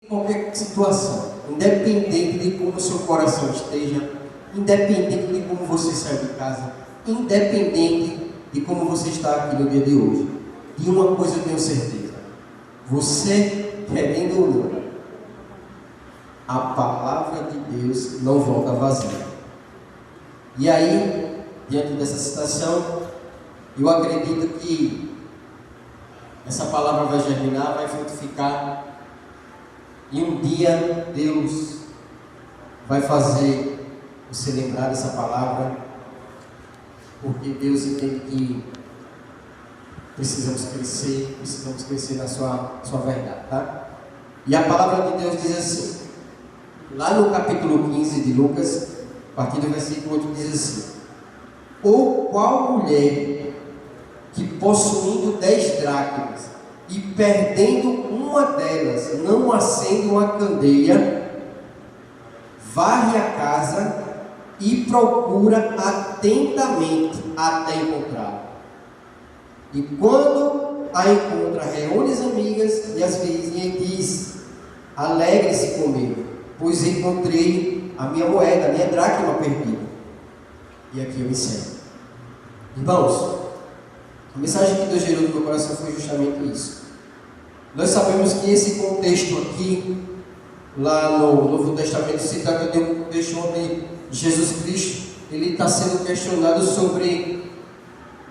qualquer situação, independente de como o seu coração esteja, independente de como você saiu de casa, independente de como você está aqui no dia de hoje, de uma coisa eu tenho certeza: você, querendo ou não, a palavra de Deus não volta vazia. E aí, diante dessa situação, eu acredito que essa palavra vai germinar, vai frutificar, e um dia Deus vai fazer você lembrar dessa palavra, porque Deus entende que precisamos crescer na sua verdade, tá? E a palavra de Deus diz assim, lá no capítulo 15 de Lucas, a partir do versículo 8, diz assim: ou qual mulher que possuindo 10 dracmas e perdendo uma delas não acende uma candeia, varre a casa e procura atentamente até encontrá-la. E quando a encontra, reúne as amigas e as vizinhas e diz: alegre-se comigo, pois encontrei a minha moeda, a minha dracma perdida. E aqui eu encerro. Irmãos, a mensagem que Deus gerou no meu coração foi justamente isso. Nós sabemos que esse contexto aqui, lá no Novo Testamento, se trata de um contexto onde Jesus Cristo ele está sendo questionado sobre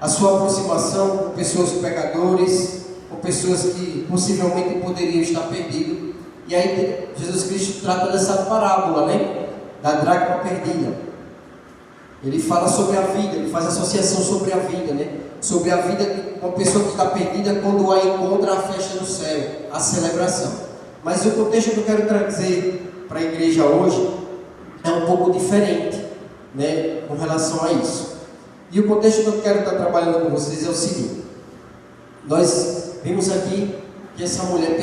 a sua aproximação com pessoas pecadores, com pessoas que possivelmente poderiam estar perdidas. E aí Jesus Cristo trata dessa parábola, né? Da dracma perdida. Ele fala sobre a vida, ele faz associação sobre a vida, né? Sobre a vida de uma pessoa que está perdida, quando a encontra, a festa no céu, a celebração. Mas o contexto que eu quero trazer para a igreja hoje é um pouco diferente, né? Com relação a isso. E o contexto que eu quero estar trabalhando com vocês é o seguinte: nós vimos aqui que essa mulher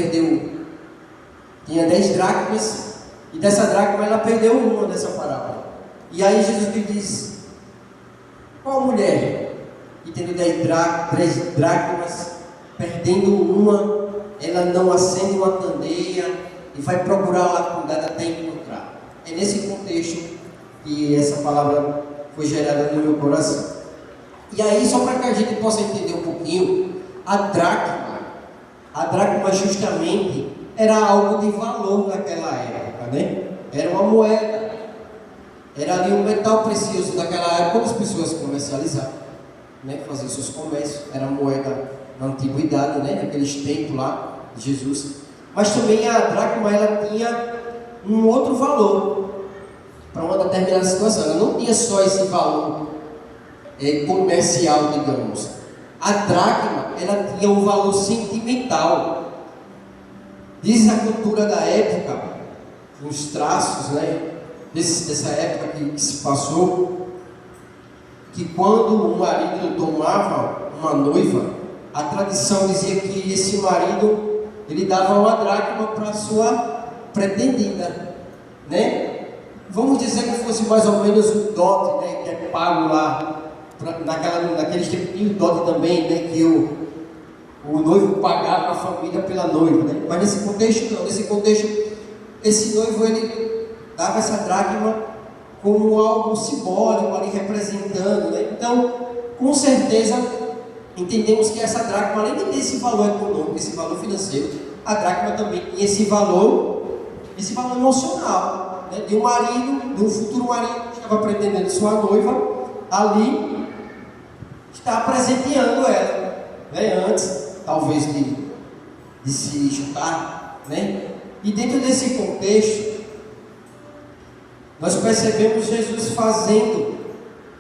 tinha 10 dracmas, e dessa dracma ela perdeu uma dessa parábola. E aí Jesus diz: qual mulher que tendo 10 dracmas, perdendo uma, ela não acende uma candeia e vai procurar lá cuidado até encontrar? É nesse contexto que essa palavra foi gerada no meu coração. E aí, só para que a gente possa entender um pouquinho, a dracma justamente era algo de valor naquela época, né? Era uma moeda, era ali um metal precioso naquela época, quando as pessoas comercializavam, né? Faziam seus comércios, era moeda na antiguidade, né? Naqueles tempos lá de Jesus. Mas também a dracma, ela tinha um outro valor para uma determinada situação. Ela não tinha só esse valor comercial, digamos. A dracma, ela tinha um valor sentimental. Diz a cultura da época, os traços, né, dessa época que se passou, que quando o marido tomava uma noiva, a tradição dizia que esse marido ele dava uma dracma para sua pretendida, né? Vamos dizer que fosse mais ou menos um dote, né, que é pago lá naqueles tempos, tinha o dote também, né, que o noivo pagava a família pela noiva, né? Mas nesse contexto não, nesse contexto esse noivo ele dava essa dracma como algo simbólico ali representando, né? Então, com certeza entendemos que essa dracma, além de ter esse valor econômico, esse valor financeiro, a dracma também tinha esse valor emocional, né? De um marido, de um futuro marido que estava pretendendo sua noiva, ali está presenteando ela, né? Antes talvez de se juntar, né? E dentro desse contexto nós percebemos Jesus fazendo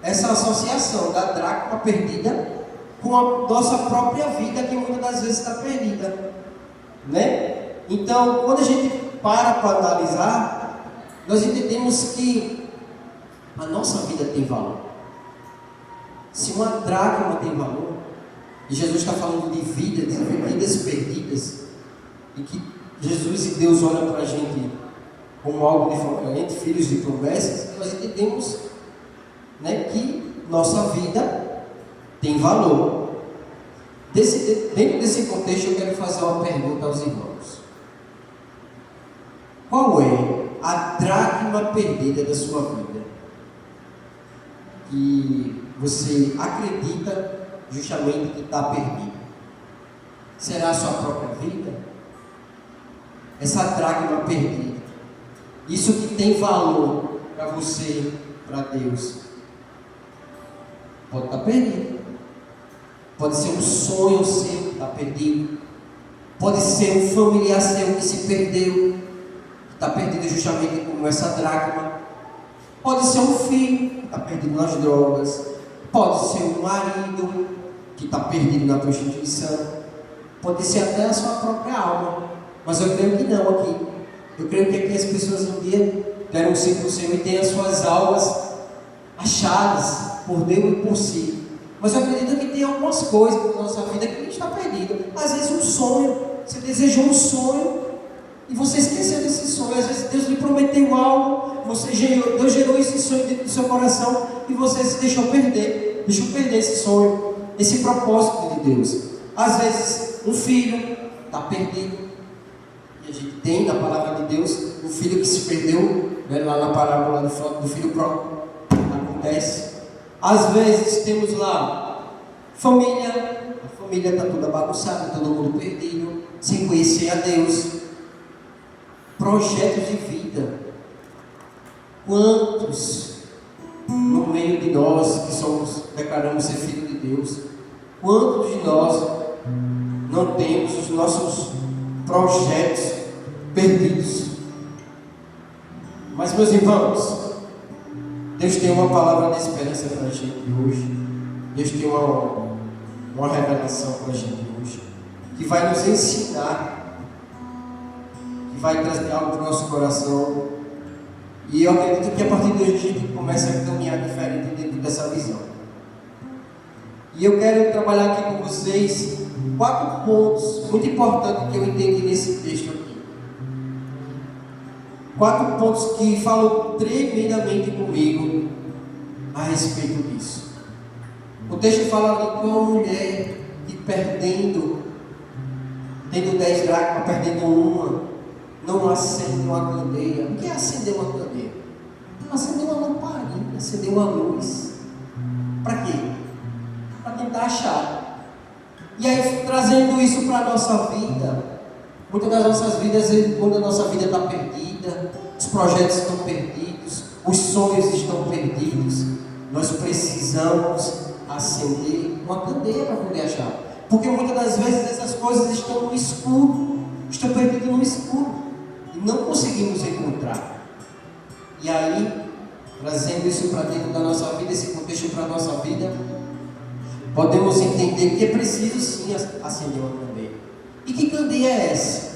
essa associação da dracma perdida com a nossa própria vida, que muitas das vezes está perdida, né? Então, quando a gente para analisar, nós entendemos que a nossa vida tem valor. Se uma dracma tem valor, e Jesus está falando de vidas perdidas, e que Jesus e Deus olham para a gente como algo diferente, filhos de promessas, nós entendemos, né, que nossa vida tem valor. Dentro desse contexto, eu quero fazer uma pergunta aos irmãos. Qual é a dracma perdida da sua vida? Que você acredita justamente que está perdida? Será a sua própria vida? Essa dracma perdida, isso que tem valor para você, para Deus, pode estar perdido. Pode ser um sonho seu que está perdido. Pode ser um familiar seu que se perdeu, que está perdido justamente como essa dracma. Pode ser um filho que está perdido nas drogas. Pode ser um marido que está perdido na prostituição. Pode ser até a sua própria alma. Mas eu creio que não aqui. Eu creio que aqui as pessoas um dia deram um ciclo seu e têm as suas almas achadas por Deus e por si. Mas eu acredito que tem algumas coisas na nossa vida que a gente está perdido. Às vezes um sonho, você desejou um sonho e você esqueceu desse sonho. Às vezes Deus lhe prometeu algo, Deus gerou esse sonho dentro do seu coração e você se deixou perder esse sonho, esse propósito de Deus. Às vezes um filho está perdido. E a gente tem na palavra de Deus um filho que se perdeu, né, lá na parábola do filho próprio. Acontece. Às vezes temos lá família, a família está toda bagunçada, todo mundo perdido, sem conhecer a Deus. Projetos de vida. Quantos no meio de nós que declaramos ser filho de Deus, quantos de nós não temos os nossos projetos perdidos? Mas, meus irmãos, Deus tem uma palavra de esperança para a gente hoje. Deus tem uma revelação para a gente hoje, que vai nos ensinar, que vai trazer algo para o nosso coração. E eu acredito que a partir de hoje a gente começa a caminhar diferente dentro dessa visão. E eu quero trabalhar aqui com vocês 4 pontos muito importantes que eu entendi nesse texto aqui. 4 pontos que falam tremendamente comigo a respeito disso. O texto fala ali com uma mulher que tendo 10 dracmas, perdendo uma, não acende uma candeia. O que é acender uma candeia? Acender uma lamparina, acender uma luz. Para quê? Para tentar achar. E aí, trazendo isso para a nossa vida, muitas das nossas vidas, quando a nossa vida está perdida, os projetos estão perdidos, os sonhos estão perdidos, nós precisamos acender uma candeia para poder achar. Porque muitas das vezes essas coisas estão no escuro, estão perdidas no escuro e não conseguimos encontrar. E aí, trazendo isso para dentro da nossa vida, esse contexto para a nossa vida, podemos entender que é preciso sim acender uma candeia. E que candeia é essa?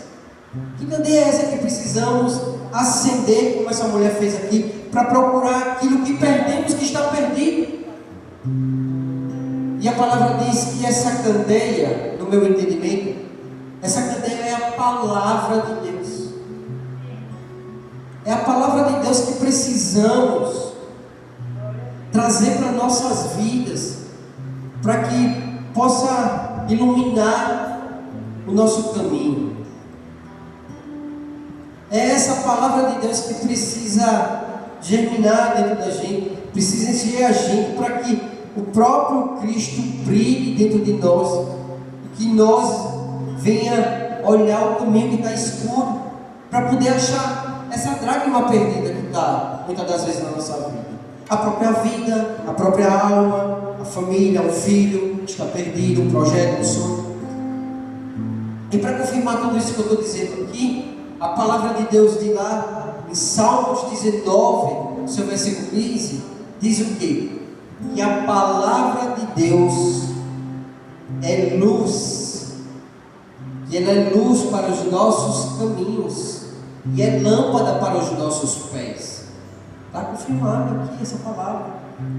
Que candeia é essa que precisamos acender, como essa mulher fez aqui, para procurar aquilo que perdemos, que está perdido? E a palavra diz que essa candeia, no meu entendimento, essa candeia é a palavra de Deus. É a palavra de Deus que precisamos trazer para nossas vidas, para que possa iluminar o nosso caminho. É essa palavra de Deus que precisa germinar dentro da gente, precisa encher a gente para que o próprio Cristo brilhe dentro de nós, e que nós venha olhar o caminho que está escuro, para poder achar essa dracma perdida que está muitas das vezes na nossa vida. A própria vida, a própria alma, a família, o filho que está perdido, um projeto, um sonho. E para confirmar tudo isso que eu estou dizendo aqui, a palavra de Deus diz lá em Salmos 19, seu versículo 15, diz o quê? Que a palavra de Deus é luz, que ela é luz para os nossos caminhos e é lâmpada para os nossos pés. Está confirmado aqui essa palavra.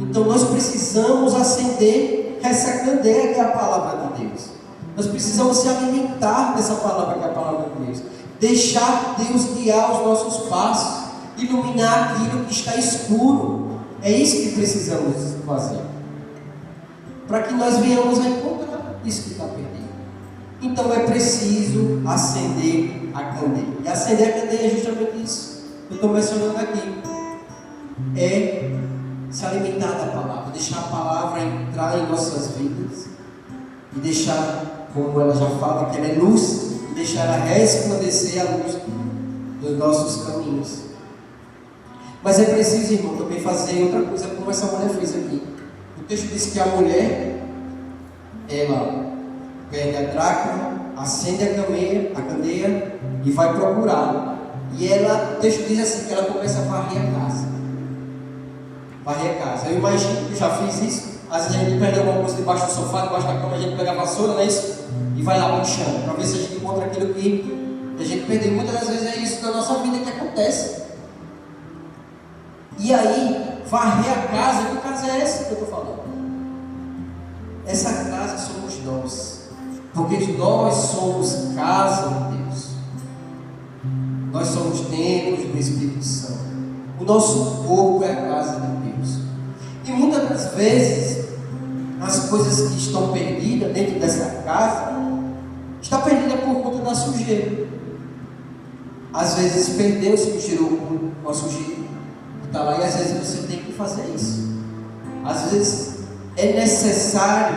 Então nós precisamos acender essa candeia que é a palavra de Deus. Nós precisamos se alimentar dessa palavra que é a palavra de Deus. Deixar Deus guiar os nossos passos, iluminar aquilo que está escuro. É isso que precisamos fazer, para que nós venhamos a encontrar isso que está perdido. Então é preciso acender a candeia. E acender a candeia é justamente isso que eu estou mencionando aqui. É se alimentar da palavra, deixar a palavra entrar em nossas vidas e deixar, como ela já fala, que ela é luz, e deixar ela resplandecer a luz dos nossos caminhos. Mas é preciso, irmão, também fazer outra coisa como essa mulher fez aqui. O texto diz que a mulher, ela pega a dracma, acende a candeia e vai procurá-lo. E ela, o texto diz assim, que ela começa a varrer a casa. Varrer a casa. Eu imagino que eu já fiz isso. Às vezes a gente perde alguma coisa debaixo do sofá, debaixo da cama, a gente pega a vassoura, não é isso? E vai lá puxando, para ver se a gente encontra aquilo que a gente perdeu. Muitas das vezes é isso na nossa vida que acontece. E aí, varrer a casa, que casa é essa que eu estou falando? Essa casa somos nós. Porque nós somos casa de Deus. Nós somos templos do Espírito Santo. O nosso corpo é a casa de Deus. E muitas das vezes, as coisas que estão perdidas dentro dessa casa, está perdida por conta da sujeira. Às vezes perdeu-se, tirou com a sujeira que está lá, e às vezes você tem que fazer isso. Às vezes é necessário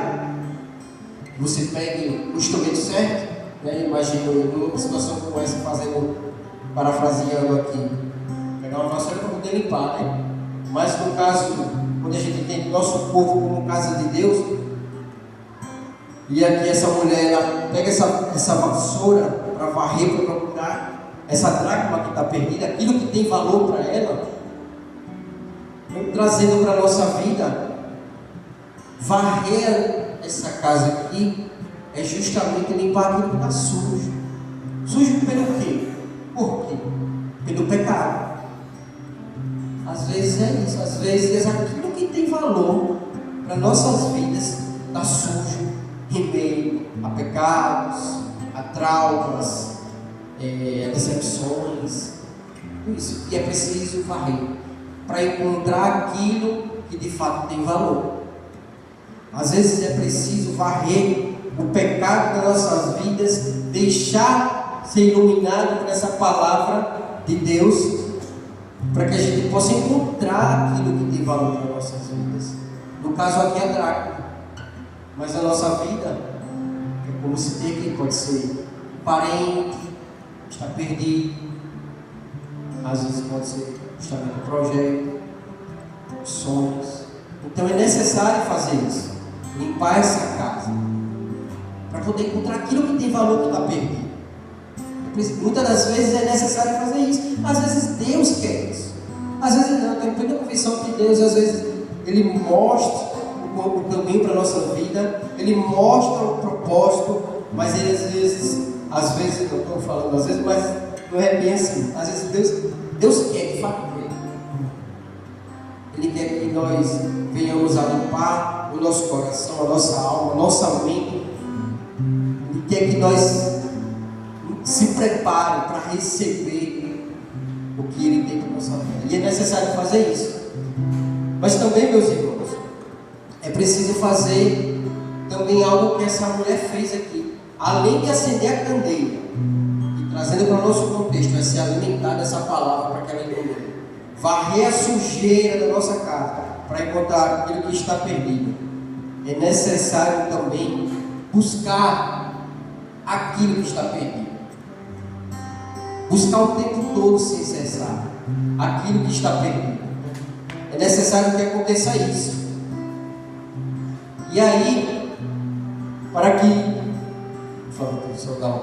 que você pegue o instrumento certo, né? Imagino numa situação como essa, parafraseando aqui, pegar uma vassoura para poder limpar, né? Mas no caso, quando a gente tem o nosso corpo como casa de Deus, e aqui essa mulher, ela pega essa vassoura para varrer, para procurar essa dracma que está perdida, aquilo que tem valor para ela, trazendo para a nossa vida. Varrer essa casa aqui é justamente limpar aquilo que está sujo. Sujo pelo quê? Por quê? Pelo pecado. Às vezes é isso, às vezes aquilo que tem valor para nossas vidas está sujo, em meio a pecados, a traumas, a decepções, tudo isso. E é preciso varrer para encontrar aquilo que de fato tem valor. Às vezes é preciso varrer o pecado das nossas vidas, deixar ser iluminado por essa palavra de Deus, para que a gente possa encontrar aquilo que tem valor para nossas vidas. No caso aqui é a dracma, mas a nossa vida é como se tem aqui, pode ser parente, está perdido, às vezes pode ser justamente um projeto, sonhos. Então é necessário fazer isso, limpar essa casa, para poder encontrar aquilo que tem valor que está perdido. Muitas das vezes é necessário fazer isso. Às vezes Deus quer isso. Às vezes eu tenho plena convicção que Deus, às vezes, Ele mostra o caminho para a nossa vida, Ele mostra o propósito, mas Ele às vezes, não estou falando às vezes, mas não é bem assim. Às vezes Deus quer, de fato, Ele quer que nós venhamos a limpar o nosso coração, a nossa alma, a nossa mente. Ele quer que nós se prepare para receber o que Ele tem para a nossa vida. E é necessário fazer isso. Mas também, meus irmãos, é preciso fazer também algo que essa mulher fez aqui. Além de acender a candeia, e trazendo para o nosso contexto, é se alimentar dessa palavra para que ela ilumine. Varrer a sujeira da nossa casa para encontrar aquilo que está perdido. É necessário também buscar aquilo que está perdido. Buscar o tempo todo sem cessar aquilo que está perdido. É necessário que aconteça isso. E aí, para que, por favor, professor, dá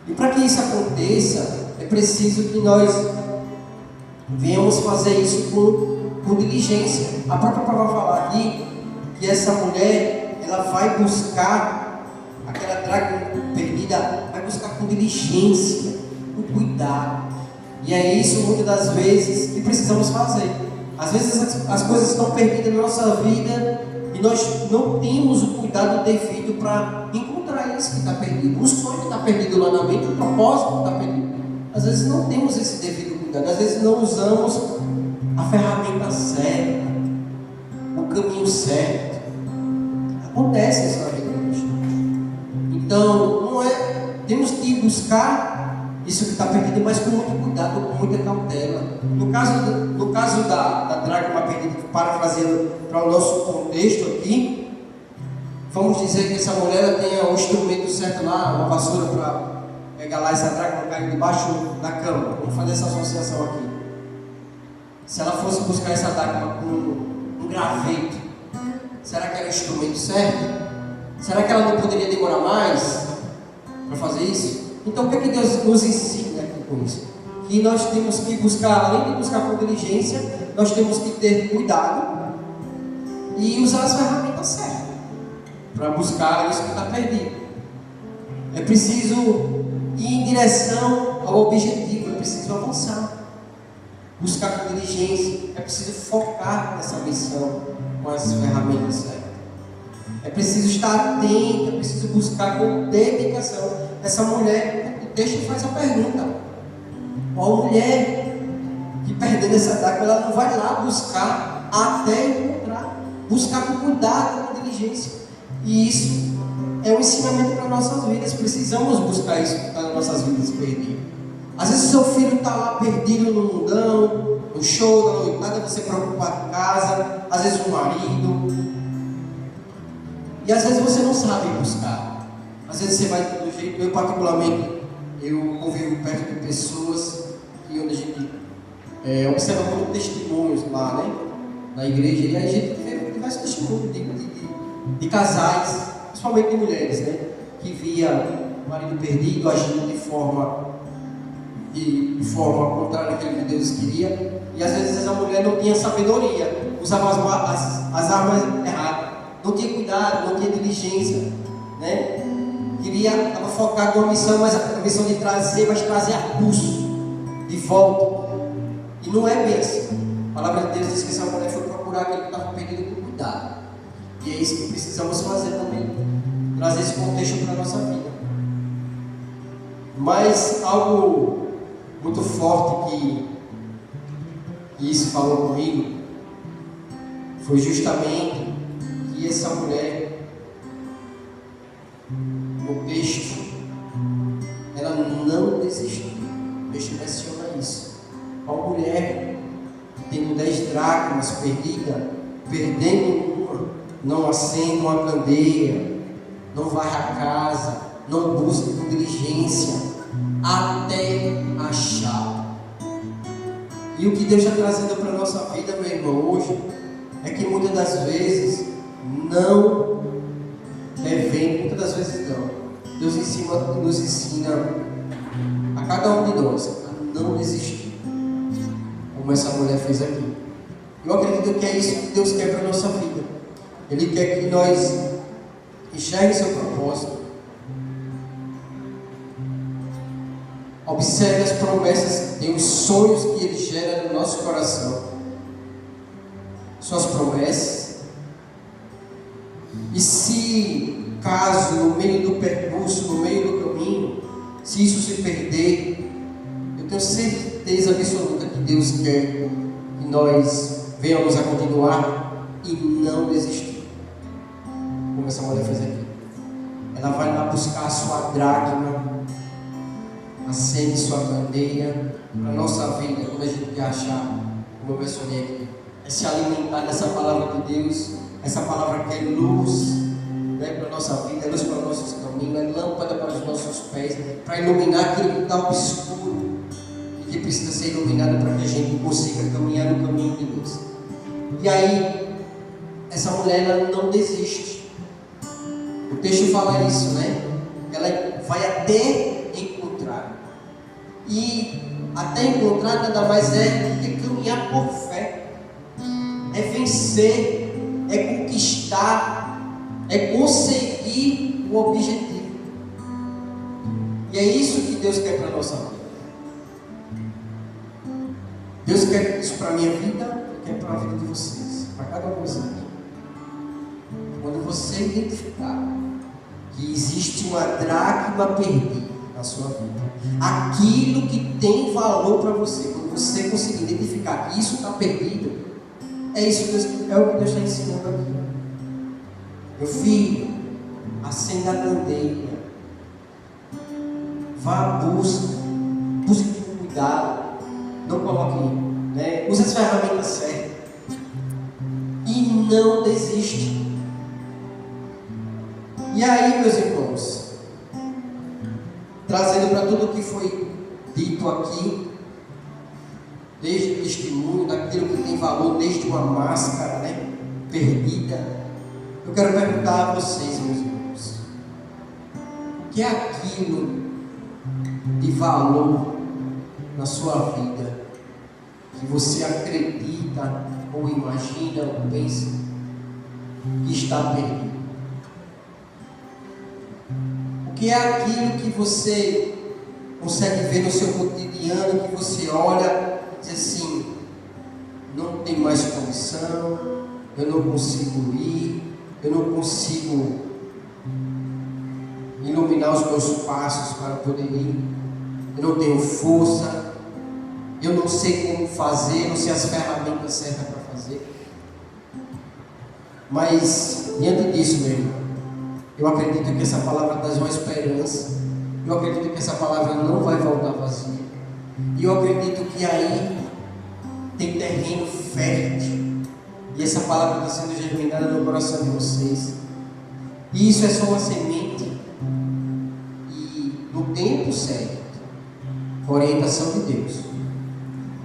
e para que isso aconteça, é preciso que nós venhamos fazer isso com diligência. A própria palavra fala aqui que essa mulher, ela vai buscar aquela dracma perdida, vai buscar com diligência, com cuidado. E é isso muitas das vezes que precisamos fazer. Às vezes as coisas estão perdidas na nossa vida e nós não temos o cuidado devido para encontrar isso que está perdido. O sonho que está perdido lá na mente, o propósito que está perdido. Às vezes não temos esse devido cuidado, às vezes não usamos a ferramenta certa, o caminho certo. Acontece isso na vida do cristão. Então, não é temos que buscar isso que está perdido, mas com muito cuidado, com muita cautela. No caso da dracma perdida, parafraseando para o nosso contexto aqui, vamos dizer que essa mulher tenha o instrumento certo lá, uma vassoura para pegar lá essa dracma, cair debaixo da cama. Vamos fazer essa associação aqui. Se ela fosse buscar essa dracma com um graveto, será que era o instrumento certo? Será que ela não poderia demorar mais para fazer isso? Então o que é que Deus nos ensina aqui com isso? Que nós temos que buscar, além de buscar com diligência, nós temos que ter cuidado e usar as ferramentas certas para buscar isso que está perdido. É preciso ir em direção ao objetivo, é preciso avançar, buscar com diligência, é preciso focar nessa missão com as ferramentas certas. É preciso estar atento, é preciso buscar com dedicação. Essa mulher, o texto faz a pergunta: a mulher que perdendo essa dracma, ela não vai lá buscar até encontrar, buscar com cuidado, com diligência. E isso é um ensinamento para nossas vidas. Precisamos buscar isso para as nossas vidas perdidas. Às vezes o seu filho está lá perdido no mundão, no show, na noitada, você preocupado em casa, às vezes o marido. E às vezes você não sabe buscar. Às vezes você vai do jeito. Eu particularmente, eu convivo perto de pessoas que onde a gente observa muito testemunhos lá, né? Na igreja. E a gente vê diversos testemunhos de casais, principalmente de mulheres, né? Que via o marido perdido, agindo de forma contrária àquilo que Deus queria. E às vezes a mulher não tinha sabedoria, usava as armas erradas. Não tinha cuidado, não tinha diligência, né? Estava focado numa missão, mas a missão de trazer, mas trazer a pulso, de volta. E não é bem assim. A palavra de Deus diz que essa mulher foi procurar aquele que estava perdido com cuidado. E é isso que precisamos fazer também, trazer esse contexto para a nossa vida. Mas algo muito forte que isso falou comigo foi justamente que essa mulher, no texto, ela não desistiu. O texto menciona isso. Uma mulher tendo 10 dracmas perdendo uma, não acende uma candeia, não varre a casa, não busca com diligência, até achar. E o que Deus está trazendo para a nossa vida, meu irmão, hoje, é que muitas das vezes não devemos, muitas das vezes não. Deus nos ensina a cada um de nós a não desistir, como essa mulher fez aqui. Eu acredito que é isso que Deus quer para a nossa vida. Ele quer que nós enxerguem seu propósito, observe as promessas e os sonhos que Ele gera no nosso coração, suas promessas. E se, caso, no meio do percurso, no meio do caminho, se isso se perder, eu tenho certeza absoluta que Deus quer que nós venhamos a continuar e não desistir, como essa mulher fez aqui. Ela vai lá buscar a sua dracma, acende sua candeia para a nossa vida, quando a gente quer achar, como eu mencionei aqui, é se alimentar dessa palavra de Deus. Essa palavra que é luz, né, para a nossa vida, é luz para os nossos caminhos, é lâmpada para os nossos pés, para iluminar aquilo que está obscuro e que precisa ser iluminado para que a gente consiga caminhar no caminho de Deus. E aí, essa mulher ela não desiste. O texto fala isso, né? Ela vai até encontrar. E até encontrar nada mais é do que caminhar por fé, é vencer, é conquistar, é conseguir o objetivo. E é isso que Deus quer para a nossa vida. Deus quer isso para a minha vida, quer para a vida de vocês, para cada um de vocês. Quando você identificar que existe uma dracma perdida na sua vida, aquilo que tem valor para você, quando você conseguir identificar que isso está perdido, é isso que Deus, é o que Deus está ensinando aqui. Meu filho, acenda a candeia, vá à busca, busque com cuidado, não coloque, use as ferramentas certas e não desiste. E aí, meus irmãos, trazendo para tudo o que foi dito aqui, desde o testemunho, daquilo que tem valor, desde uma máscara, perdida, eu quero perguntar a vocês, meus irmãos, o que é aquilo de valor na sua vida que você acredita ou imagina ou pensa que está perdido? O que é aquilo que você consegue ver no seu cotidiano, que você olha e diz assim, não tem mais condição, eu não consigo ir, eu não consigo iluminar os meus passos para poder ir, eu não tenho força, eu não sei como fazer, não sei as ferramentas certas para fazer. Mas, diante disso, meu irmão, eu acredito que essa palavra traz uma esperança, eu acredito que essa palavra não vai voltar vazia, e eu acredito que aí tem terreno fértil, e essa palavra está sendo germinada no coração de vocês, e isso é só uma semente, e no tempo certo, com a orientação de Deus,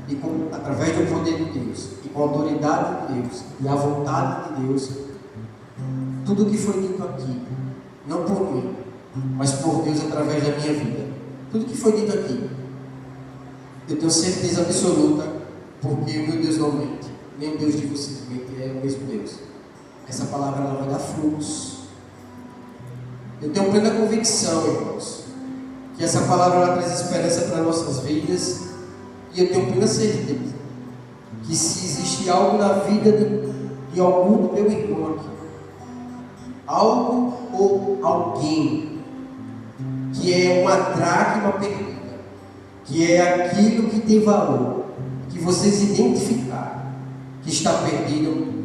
e através do poder de Deus, e com a autoridade de Deus, e a vontade de Deus, tudo o que foi dito aqui, não por mim, mas por Deus através da minha vida, tudo que foi dito aqui, eu tenho certeza absoluta, porque o meu Deus não mente, nem o Deus de vocês mente, é o mesmo Deus. Essa palavra ela vai dar frutos. Eu tenho plena convicção, irmãos, que essa palavra ela traz esperança para nossas vidas, e eu tenho plena certeza que se existe algo na vida de algum do meu irmão aqui, algo ou alguém que é uma dracma perdida, que é aquilo que tem valor, que vocês identificaram que está perdido,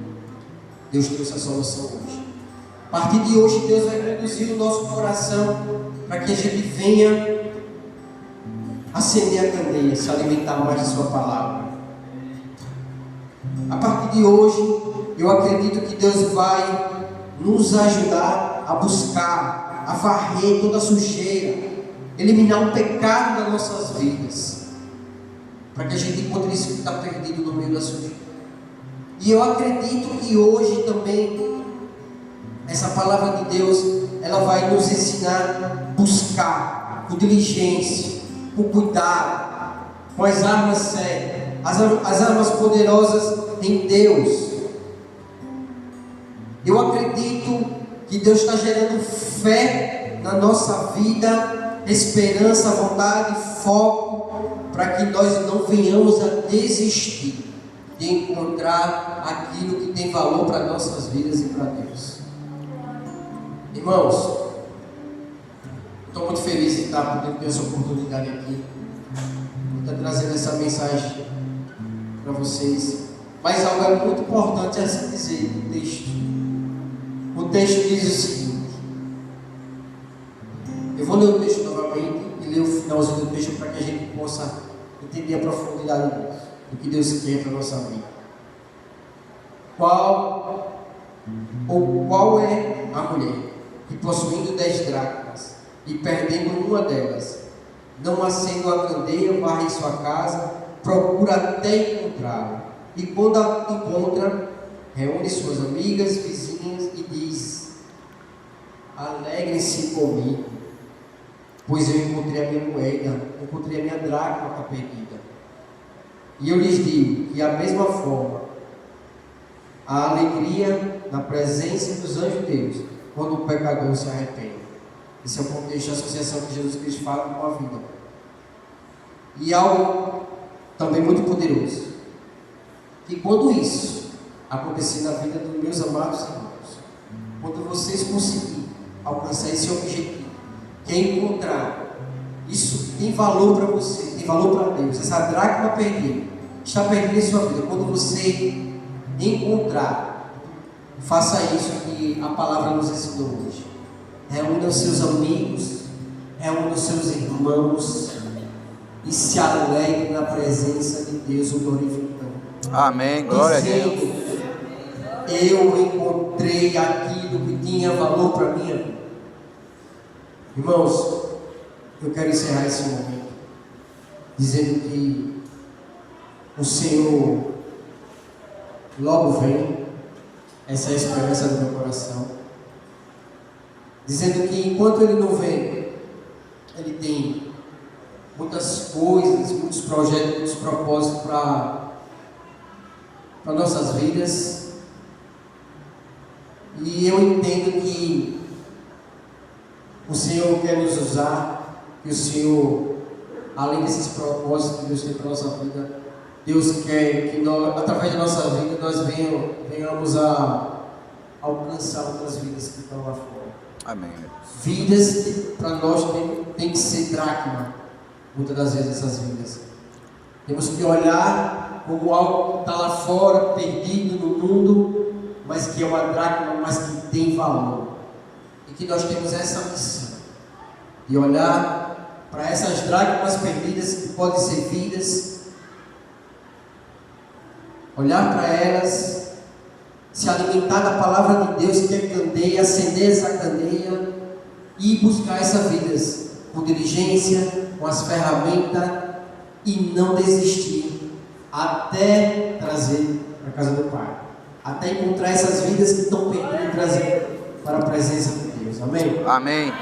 Deus trouxe a solução hoje. A partir de hoje, Deus vai conduzir o nosso coração para que a gente venha acender a candeia, se alimentar mais de sua palavra. A partir de hoje, eu acredito que Deus vai nos ajudar a buscar, a varrer toda a sujeira, eliminar o pecado das nossas vidas, para que a gente encontre isso que está perdido no meio da sujeira. E eu acredito que hoje também essa palavra de Deus ela vai nos ensinar a buscar com diligência, com cuidado, com as armas certas, as armas poderosas em Deus. Eu acredito que Deus está gerando fé na nossa vida, esperança, vontade, foco, para que nós não venhamos a desistir de encontrar aquilo que tem valor para nossas vidas e para Deus. Irmãos, estou muito feliz de estar podendo ter essa oportunidade aqui, de estar trazendo essa mensagem para vocês. Mas algo é muito importante a se dizer no texto. O texto diz o seguinte, eu vou ler o texto novamente e ler o finalzinho do texto para que a gente possa entender a profundidade do que Deus quer para a nossa vida. Qual é a mulher que, possuindo 10 dracmas e perdendo uma delas, não acende a candeia, varre em sua casa, procura até encontrá-la, e quando a encontra, reúne suas amigas, vizinhas e diz: alegrem-se comigo, pois eu encontrei a minha moeda, encontrei a minha dracma que está perdida. E eu lhes digo que, da mesma forma, a alegria na presença dos anjos de Deus, quando o pecador se arrepende. Esse é o contexto da associação que Jesus Cristo fala com a vida. E algo também muito poderoso, que quando isso acontecer na vida dos meus amados irmãos, quando vocês conseguirem alcançar esse objetivo, que é encontrar isso que tem valor para você, tem valor para Deus, essa dracma perdida, está perdida em sua vida, quando você encontrar, faça isso que a palavra nos ensinou hoje. Reúna os seus amigos, é um dos seus irmãos e se alegre na presença de Deus, o glorificando. Amém, glória a Deus. Dizendo, eu encontrei aquilo que tinha valor para minha vida. Irmãos, eu quero encerrar esse momento dizendo que o Senhor logo vem. Essa é a esperança do meu coração. Dizendo que enquanto Ele não vem, Ele tem muitas coisas, muitos projetos, muitos propósitos para nossas vidas. E eu entendo que o Senhor quer nos usar, que o Senhor, além desses propósitos que Deus tem para a nossa vida, Deus quer que nós, através da nossa vida, nós venhamos a alcançar outras vidas que estão lá fora. Amém. Vidas que para nós tem que ser dracma, muitas das vezes essas vidas. Temos que olhar como algo que está lá fora, perdido no mundo, mas que é uma dracma, mas que tem valor. E que nós temos essa missão de olhar para essas dracmas perdidas que podem ser vidas, olhar para elas, se alimentar da palavra de Deus que é candeia, acender essa candeia e buscar essas vidas com diligência, com as ferramentas e não desistir até trazer para a casa do Pai, até encontrar essas vidas que estão perdidas e trazer para a presença de Deus. Amém? Amém.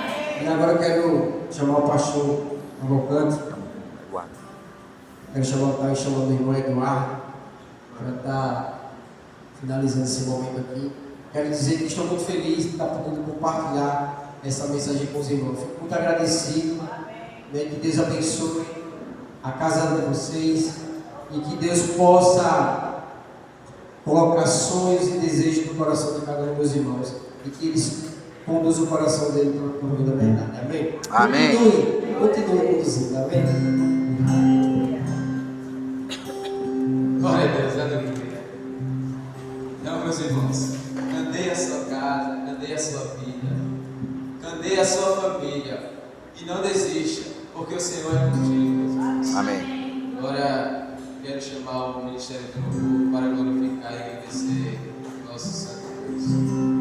E agora eu quero chamar o pastor Cavalcante. Quero chamar o meu irmão Eduardo para estar finalizando esse momento aqui. Quero dizer que estou muito feliz de estar podendo compartilhar essa mensagem com os irmãos. Fico muito agradecido, né, que Deus abençoe a casa de vocês e que Deus possa colocar sonhos e desejos no coração de cada um dos meus irmãos e que eles conduzam o coração dele para o caminho da verdade. Amém? Amém. Continue conduzindo. Amém? Glória a Deus, aleluia. Então, meus irmãos, candeie a sua casa, candeie a sua vida, candeie a sua família e não desista, porque o Senhor é contigo. Amém. Agora, quero chamar o Ministério do Louvor para glorificar e agradecer nosso Santo Deus.